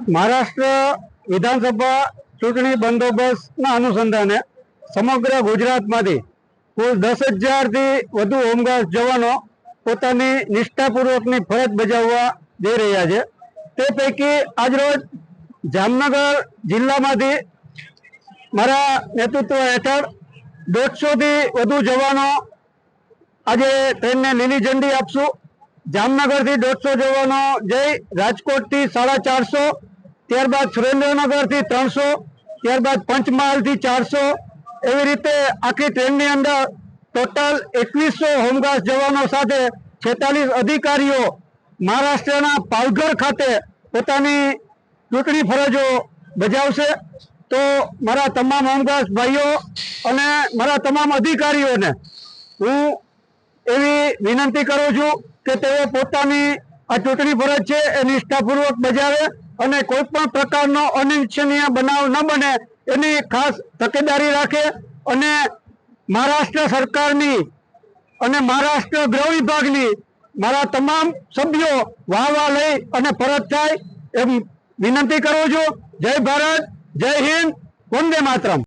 મહારાષ્ટ્ર વિધાનસભા ચૂંટણી બંદોબસ્તના અનુસંધાને સમગ્ર ગુજરાતમાંથી કુલ 10,000 થી વધુ હોમગાર્ડ જવાનો પોતાની નિષ્ઠાપૂર્વકની ફરજ બજાવવા જઈ રહ્યા છે। તે પૈકી આજરોજ જામનગર જિલ્લામાંથી મારા નેતૃત્વ હેઠળ 150 થી વધુ જવાનો આજે ટ્રેનને લીલી ઝંડી આપશું। જામનગરથી 150 જવાનો જઈ રાજકોટથી 450, ત્યારબાદ સુરેન્દ્રનગરથી 300, ત્યારબાદ પંચમહાલથી 400 એવી રીતે આખી ટ્રેનની અંદર ટોટલ 2100 હોમગાર્ડ જવાનો સાથે 46 અધિકારીઓ મહારાષ્ટ્રના પાલઘર ખાતે પોતાની ચૂંટણી ફરજો બજાવશે। તો મારા તમામ હોમગાર્ડ ભાઈઓ અને મારા તમામ અધિકારીઓને હું એવી વિનંતી કરું છું કે તેઓ પોતાની આ ચૂંટણી ફરજ છે એ નિષ્ઠાપૂર્વક બજાવે અને કોઈ પણ પ્રકારનો અનિચ્છનીય બનાવ ન બને એની ખાસ તકેદારી રાખે અને મહારાષ્ટ્ર સરકારની અને મહારાષ્ટ્ર ગૃહ વિભાગની મારા તમામ સભ્યો વાહ લઈ અને પરત થાય એમ વિનંતી કરું છું। જય ભારત, જય હિન્દ, વંદે માતરમ।